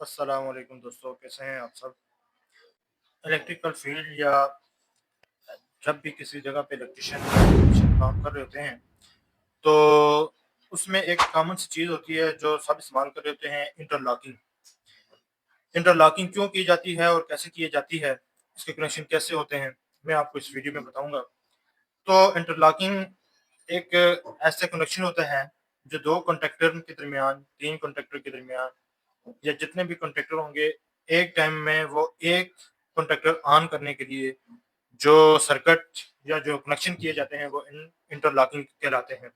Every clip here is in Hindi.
अस्सलाम वालेकुम दोस्तों, कैसे हैं आप सब। इलेक्ट्रिकल फील्ड या जब भी किसी जगह पे इलेक्ट्रिशियन काम कर रहे होते हैं तो उसमें एक कॉमन सी चीज़ होती है जो सब इस्तेमाल कर रहे होते हैं, इंटरलॉकिंग। इंटरलॉकिंग क्यों की जाती है और कैसे की जाती है, इसके कनेक्शन कैसे होते हैं, मैं आपको इस वीडियो में बताऊंगा। तो इंटरलॉकिंग एक ऐसा कनेक्शन होता है जो दो कॉन्ट्रैक्टर के दरमियान, तीन कॉन्ट्रैक्टर के दरमियान या जितने भी कॉन्ट्रैक्टर होंगे, एक टाइम में वो एक कॉन्ट्रैक्टर ऑन करने के लिए जो सर्किट या जो कनेक्शन किए जाते हैं वो इंटरलॉकिंग कहलाते हैं।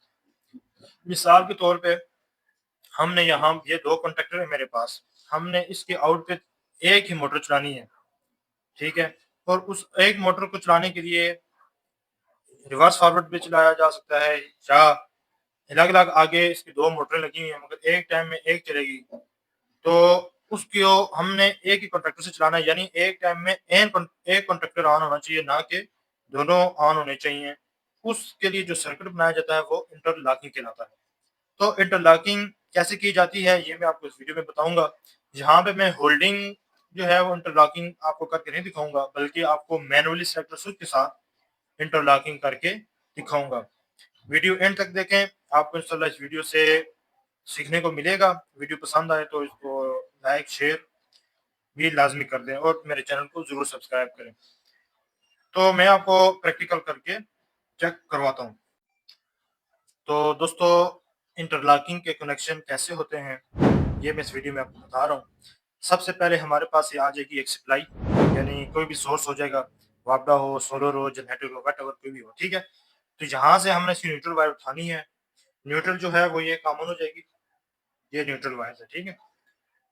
मिसाल के तौर पे हमने यहाँ ये दो कॉन्ट्रैक्टर है मेरे पास, हमने इसके आउट पे एक ही मोटर चलानी है, ठीक है। और उस एक मोटर को चलाने के लिए रिवर्स फॉरवर्ड भी चलाया जा सकता है या अलग अलग आगे इसकी दो मोटरें लगी हुई हैं मगर एक टाइम में एक चलेगी। तो उसको हमने एक ही कॉन्ट्रैक्टर से चलाना है, यानी एक टाइम में एक कॉन्ट्रैक्टर ऑन होना चाहिए, ना कि दोनों ऑन होने चाहिए। उसके लिए जो सर्किट बनाया जाता है वो इंटरलॉकिंग कहलाता है। तो इंटरलॉकिंग कैसे की जाती है ये मैं आपको इस वीडियो में बताऊंगा। यहाँ पे मैं होल्डिंग जो है वो इंटरलॉकिंग आपको करके नहीं दिखाऊंगा, बल्कि आपको मैनुअली सेलेक्टर स्विच के साथ इंटरलॉकिंग करके दिखाऊंगा। वीडियो एंड तक देखें, आपको इंशाल्लाह इस वीडियो से सीखने को मिलेगा। वीडियो पसंद आए तो इसको लाइक शेयर भी लाजमी कर दें और मेरे चैनल को जरूर सब्सक्राइब करें। तो मैं आपको प्रैक्टिकल करके चेक करवाता हूँ। तो दोस्तों, इंटरलॉकिंग के कनेक्शन कैसे होते हैं ये मैं इस वीडियो में आपको बता रहा हूँ। सबसे पहले हमारे पास ये आ जाएगी एक सप्लाई, यानी कोई भी सोर्स हो जाएगा, वापडा हो, सोलर हो, जनरेटर हो, वट कोई भी हो, ठीक है। तो यहाँ से हमने इसकी न्यूट्रल वायर उठानी है। न्यूट्रल जो है वो ये कॉमन हो जाएगी, ये न्यूट्रल वायर है, ठीक है।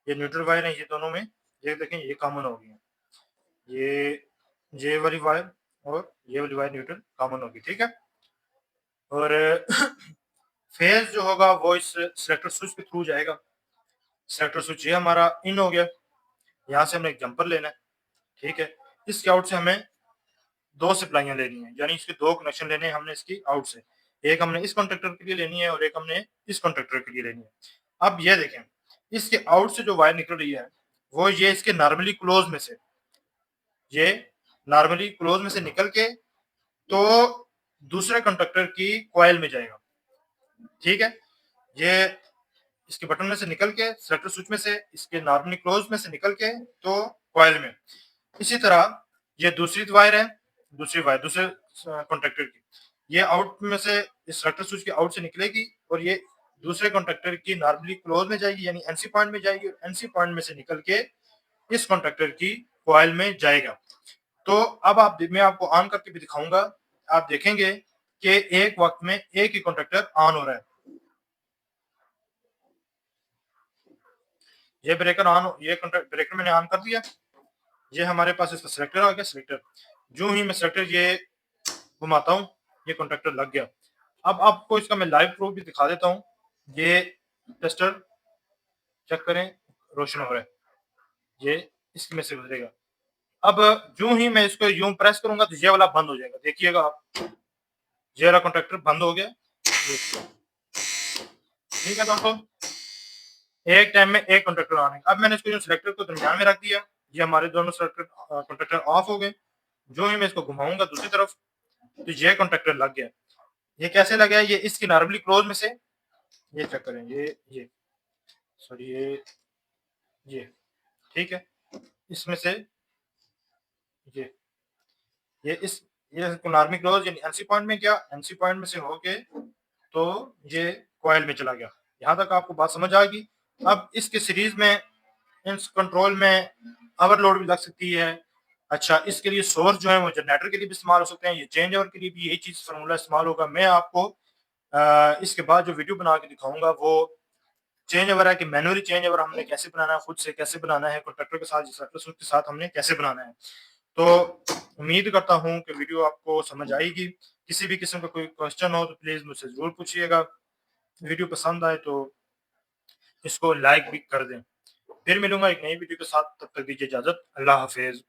ये न्यूट्रल वायर है, ये दोनों में ये देखें ये कॉमन हो गई है। ये वाली वायर और ये वाली वायर न्यूट्रल कॉमन होगी, ठीक है। और फेज जो होगा वो इस सेलेक्टर स्विच के थ्रू जाएगा। सेलेक्टर स्विच ये हमारा इन हो गया, यहाँ से हमने एक जंपर लेना है, ठीक है। इसके आउट से हमें दो सप्लाइयां लेनी है, यानी इसके दो कनेक्शन लेने हैं हमने इसकी आउट से। एक हमने इस कॉन्ट्रैक्टर के लिए लेनी है और एक हमने इस कॉन्ट्रैक्टर के लिए लेनी है। अब ये देखें, इसके आउट से जो वायर निकल रही है वो ये इसके नॉर्मली क्लोज में से, ये नॉर्मली क्लोज में से निकल के तो दूसरे कंडक्टर की कॉइल में जाएगा, ठीक है। ये इसके बटन में से निकल के, सेलेक्टर स्विच में से, इसके नॉर्मली क्लोज में से निकल के तो कॉइल में। इसी तरह ये दूसरी वायर है, दूसरी वायर दूसरे कॉन्ट्रैक्टर की, ये आउट में से इस सेलेक्टर स्विच के आउट से निकलेगी और ये दूसरे कॉन्ट्रैक्टर की नॉर्मली क्लोज में जाएगी, यानी एनसी पॉइंट में जाएगी, और एनसी पॉइंट में से निकल के इस कॉन्ट्रैक्टर की कॉइल में जाएगा। तो अब मैं आपको ऑन करके भी दिखाऊंगा। आप देखेंगे कि एक वक्त में एक ही कॉन्ट्रैक्टर ऑन हो रहा है। ये ब्रेकर ऑन, ये ब्रेकर मैंने ऑन कर दिया। ये हमारे पास इसका सिलेक्टर आ गया। सिलेक्टर जो ही मैं सिलेक्टर ये घुमाता हूँ, ये कॉन्ट्रैक्टर लग गया। अब आपको इसका मैं लाइव प्रूफ भी दिखा देता हूँ। ये टेस्टर चेक करें, रोशन हो रहा है, ये इसमें से गुजरेगा। अब जो ही मैं इसको यूं प्रेस करूंगा तो ये वाला बंद हो जाएगा, देखिएगा आप, ये वाला कॉन्ट्रैक्टर बंद हो गया। ठीक है दोस्तों, एक टाइम में एक कॉन्ट्रैक्टर ऑन है। अब मैंने इसको सिलेक्टर को दरमियान में रख दिया, ये हमारे दोनों कॉन्ट्रैक्टर ऑफ हो गए। जो ही मैं इसको घुमाऊंगा दूसरी तरफ तो ये कॉन्ट्रैक्टर लग गया। ये कैसे लगा है, ये इसकी नॉर्मली क्लोज में से, ये चेक करें, ये सॉरी ये ठीक है, इसमें से ये ये इस ये नॉर्मली क्लोज यानी एनसी पॉइंट में गया, एनसी पॉइंट में से होके तो ये कॉइल में चला गया। यहाँ तक आपको बात समझ आ गई। अब इसके सीरीज में इस कंट्रोल में ओवरलोड भी लग सकती है। अच्छा, इसके लिए सोर्स जो है वो जनरेटर के लिए भी इस्तेमाल हो सकते हैं, ये चेंज ओवर के लिए भी यही चीज फार्मूला इस्तेमाल होगा। मैं आपको इसके बाद जो वीडियो बना के दिखाऊंगा वो चेंज ओवर है कि मैनुअली चेंज ओवर हमने कैसे बनाना है, खुद से कैसे बनाना है, कॉन्ट्रैक्टर के साथ के साथ हमने कैसे बनाना है। तो उम्मीद करता हूँ कि वीडियो आपको समझ आएगी। किसी भी किस्म का कोई क्वेश्चन हो तो प्लीज मुझसे जरूर पूछिएगा। वीडियो पसंद आए तो इसको लाइक भी कर दें। फिर मिलूंगा एक नई वीडियो के साथ, तब तक दीजिए इजाजत। अल्लाह हाफिज।